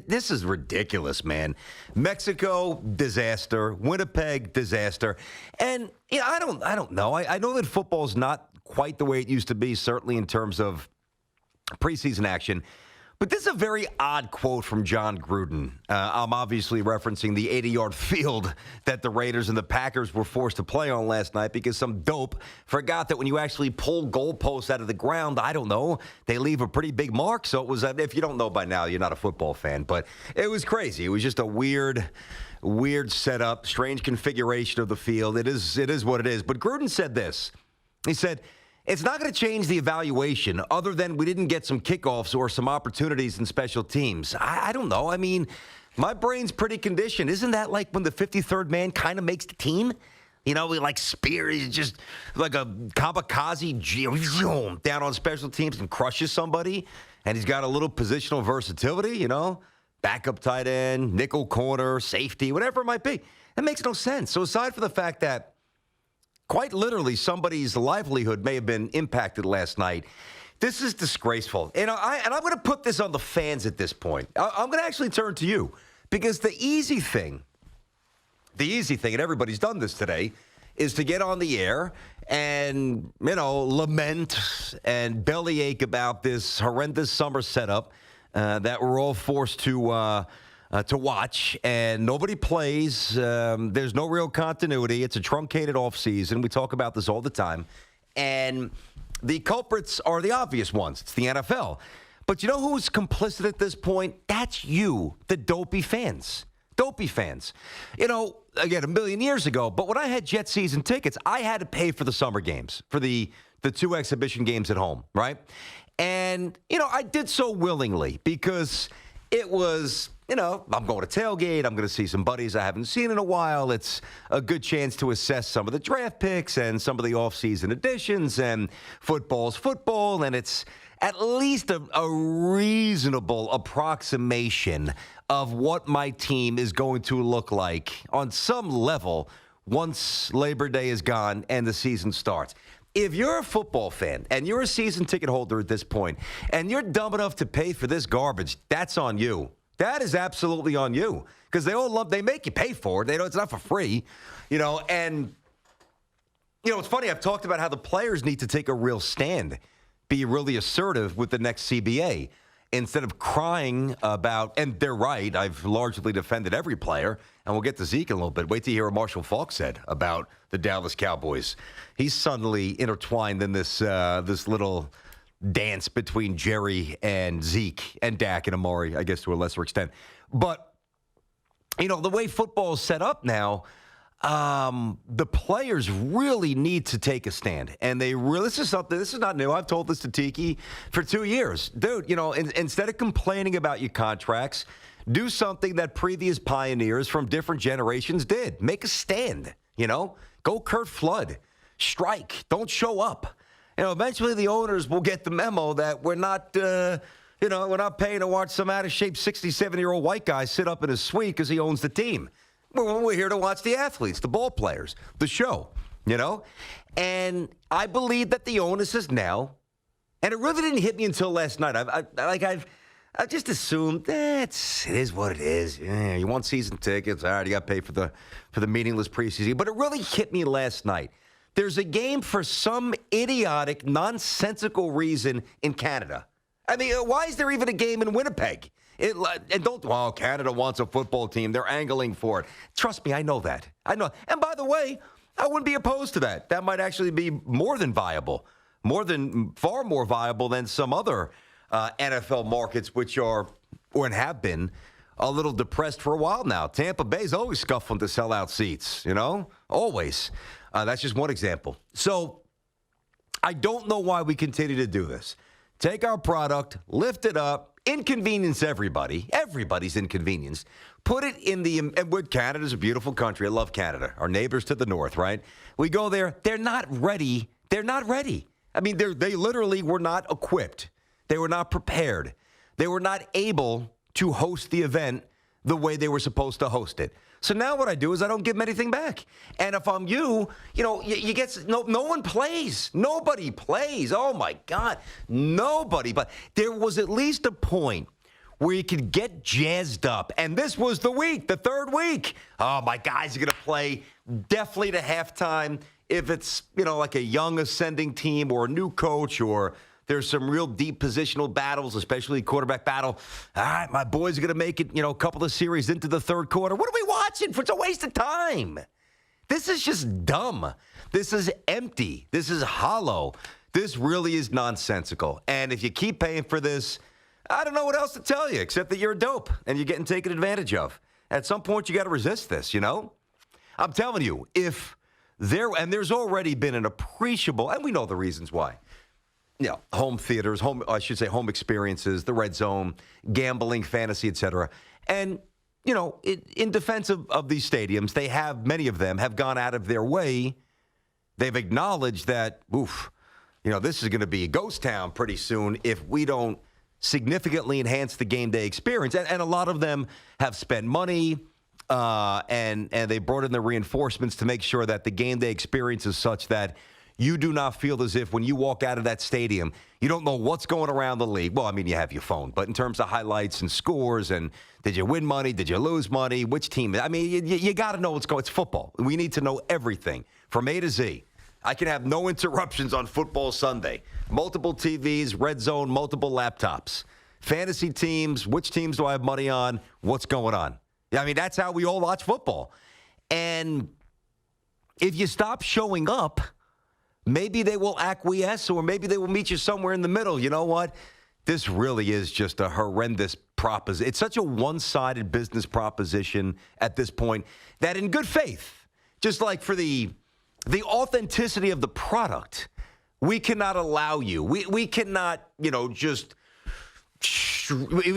This is ridiculous, man. Mexico, disaster. Winnipeg, disaster. And I don't know. I know that football's not quite the way it used to be, certainly in terms of preseason action. But this is a very odd quote from John Gruden. I'm obviously referencing the 80-yard field that the Raiders and the Packers were forced to play on last night because some dope forgot that when you actually pull goalposts out of the ground, I don't know, they leave a pretty big mark. So it was, if you don't know by now, you're not a football fan. But it was crazy. It was just a weird setup, strange configuration of the field. It is what it is. But Gruden said this. He said, it's not going to change the evaluation other than we didn't get some kickoffs or some opportunities in special teams. I don't know. I mean, my brain's pretty conditioned. Isn't that like when the 53rd man kind of makes the team? We like Spear, he's just like a kamikaze down on special teams and crushes somebody. And he's got a little positional versatility, backup tight end, nickel corner, safety, whatever it might be. That makes no sense. So aside from the fact that quite literally, somebody's livelihood may have been impacted last night. This is disgraceful. And I'm going to put this on the fans at this point. I'm going to actually turn to you because the easy thing, and everybody's done this today, is to get on the air and, lament and bellyache about this horrendous summer setup that we're all forced to watch, and nobody plays. There's no real continuity. It's a truncated offseason. We talk about this all the time. And the culprits are the obvious ones. It's the NFL. But you know who's complicit at this point? That's you, the dopey fans. Dopey fans. Again, a million years ago, but when I had Jet season tickets, I had to pay for the summer games, for the two exhibition games at home, right? And, I did so willingly because it was, I'm going to tailgate. I'm going to see some buddies I haven't seen in a while. It's a good chance to assess some of the draft picks and some of the offseason additions, and football's football, and it's at least a reasonable approximation of what my team is going to look like on some level once Labor Day is gone and the season starts. If you're a football fan and you're a season ticket holder at this point and you're dumb enough to pay for this garbage, that's on you. That is absolutely on you because they make you pay for it. It's not for free, and it's funny. I've talked about how the players need to take a real stand, be really assertive with the next CBA instead of crying about, and they're right. I've largely defended every player, and we'll get to Zeke in a little bit. Wait to hear what Marshall Faulk said about the Dallas Cowboys. He's suddenly intertwined in this little dance between Jerry and Zeke and Dak and Amari, I guess to a lesser extent. But, the way football is set up now, the players really need to take a stand. And this is not new. I've told this to Tiki for 2 years. Dude, instead of complaining about your contracts, do something that previous pioneers from different generations did. Make a stand, Go Kurt Flood. Strike. Don't show up. Eventually the owners will get the memo that we're not paying to watch some out-of-shape 67-year-old white guy sit up in his suite because he owns the team. We're here to watch the athletes, the ball players, the show, And I believe that the onus is now, and it really didn't hit me until last night. I've just assumed it is what it is. Yeah, you want season tickets, all right, you got to pay for the meaningless preseason. But it really hit me last night. There's a game for some idiotic, nonsensical reason in Canada. I mean, why is there even a game in Winnipeg? Canada wants a football team. They're angling for it. Trust me, I know that. I know. And by the way, I wouldn't be opposed to that. That might actually be more than viable, far more viable than some other NFL markets, which are or have been a little depressed for a while now. Tampa Bay's always scuffling to sell out seats, always. That's just one example. So I don't know why we continue to do this. Take our product, lift it up, inconvenience everybody. Everybody's inconvenienced. Put it in Canada's a beautiful country. I love Canada. Our neighbors to the north, right? We go there. They're not ready. I mean, they literally were not equipped. They were not prepared. They were not able to host the event the way they were supposed to host it. So now what I do is I don't give them anything back. And if I'm you get no one plays. Nobody plays. Oh, my God. Nobody. But there was at least a point where you could get jazzed up. And this was the week, the third week. Oh, my guys are going to play definitely to halftime. If it's, like a young ascending team or a new coach, or there's some real deep positional battles, especially quarterback battle. All right, my boys are going to make it, a couple of series into the third quarter. What are we watching? It's a waste of time. This is just dumb. This is empty. This is hollow. This really is nonsensical. And if you keep paying for this, I don't know what else to tell you except that you're a dope and you're getting taken advantage of. At some point, you got to resist this, I'm telling you, there's already been an appreciable, and we know the reasons why. Home theaters, home experiences, the red zone, gambling, fantasy, etc. And, in defense of these stadiums, many of them have gone out of their way. They've acknowledged that, this is going to be a ghost town pretty soon if we don't significantly enhance the game day experience. And a lot of them have spent money and they brought in the reinforcements to make sure that the game day experience is such that you do not feel as if when you walk out of that stadium, you don't know what's going around the league. Well, I mean, you have your phone, but in terms of highlights and scores and did you win money? Did you lose money? Which team? I mean, you got to know what's going on. It's football. We need to know everything from A to Z. I can have no interruptions on football Sunday. Multiple TVs, red zone, multiple laptops. Fantasy teams, which teams do I have money on? What's going on? I mean, that's how we all watch football. And if you stop showing up, maybe they will acquiesce or maybe they will meet you somewhere in the middle. You know what? This really is just a horrendous proposition. It's such a one-sided business proposition at this point that in good faith, just like for the authenticity of the product, we cannot allow you. We cannot, we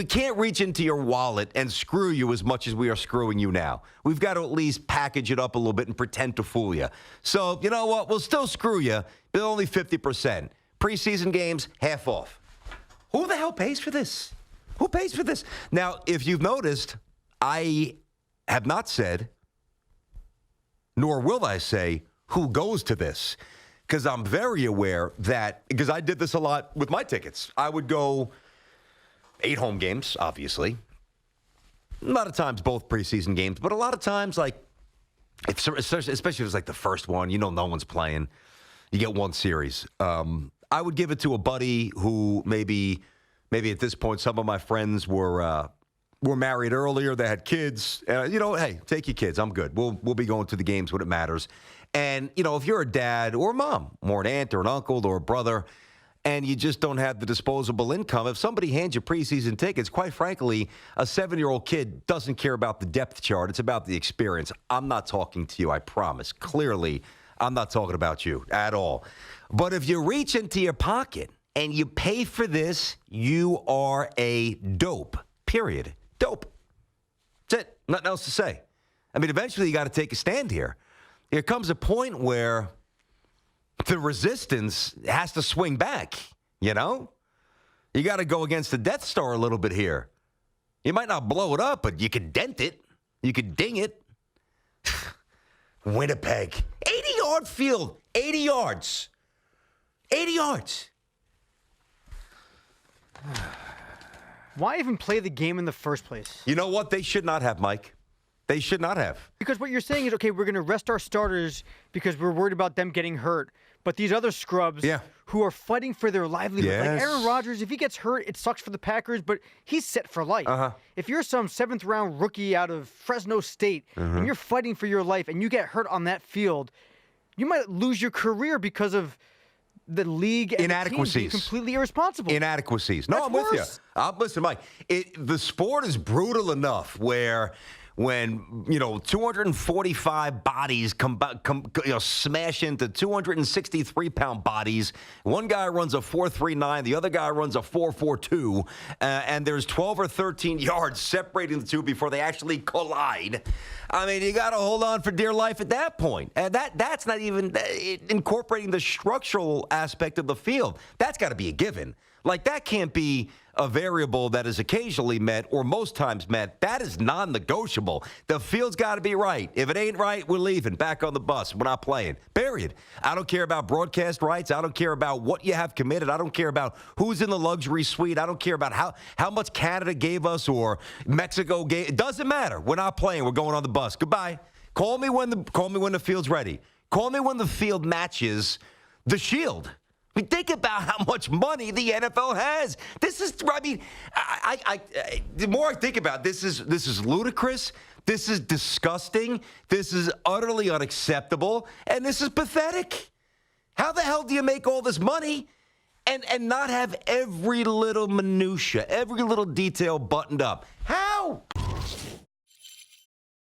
can't reach into your wallet and screw you as much as we are screwing you now. We've got to at least package it up a little bit and pretend to fool you. So, you know what? We'll still screw you, but only 50%. Preseason games, half off. Who the hell pays for this? Who pays for this? Now, if you've noticed, I have not said, nor will I say, who goes to this. Because I'm very aware that, because I did this a lot with my tickets. I would go 8 home games, obviously. A lot of times both preseason games, but a lot of times, especially if it's like the first one, no one's playing. You get one series. I would give it to a buddy who maybe at this point some of my friends were married earlier. They had kids. Hey, take your kids. I'm good. We'll be going to the games when it matters. And, if you're a dad or a mom or an aunt or an uncle or a brother and you just don't have the disposable income, if somebody hands you preseason tickets, quite frankly, a 7-year-old kid doesn't care about the depth chart. It's about the experience. I'm not talking to you, I promise. Clearly, I'm not talking about you at all. But if you reach into your pocket and you pay for this, you are a dope, period. Dope. That's it. Nothing else to say. I mean, eventually you got to take a stand here. There comes a point where the resistance has to swing back, You got to go against the Death Star a little bit here. You might not blow it up, but you could dent it. You could ding it. Winnipeg. 80-yard field. 80 yards. 80 yards. Why even play the game in the first place? You know what? They should not have, Mike. They should not have. Because what you're saying is, okay, we're going to rest our starters because we're worried about them getting hurt. But these other scrubs who are fighting for their livelihood, like Aaron Rodgers, if he gets hurt, it sucks for the Packers, but he's set for life. If you're some 7th-round rookie out of Fresno State and you're fighting for your life and you get hurt on that field, you might lose your career because of the league and inadequacies. The team being completely irresponsible. Inadequacies. No, I'm with you. Listen, Mike, the sport is brutal enough where when 245 bodies smash into 263-pound bodies. One guy runs a 4.39, the other guy runs a 4.42, and there's 12 or 13 yards separating the two before they actually collide. I mean, you got to hold on for dear life at that point. And that's not even incorporating the structural aspect of the field. That's got to be a given. Like, that can't be a variable that is occasionally met or most times met. That is non-negotiable. The field's got to be right. If it ain't right, we're leaving. Back on the bus. We're not playing. Period. I don't care about broadcast rights. I don't care about what you have committed. I don't care about who's in the luxury suite. I don't care about how much Canada gave us or Mexico gave. It doesn't matter. We're not playing. We're going on the bus. Goodbye. Call me when the field's ready. Call me when the field matches the Shield. I mean, think about how much money the NFL has. This is, I mean, the more I think about it, this is ludicrous. This is disgusting. This is utterly unacceptable. And this is pathetic. How the hell do you make all this money and not have every little minutia, every little detail buttoned up? How?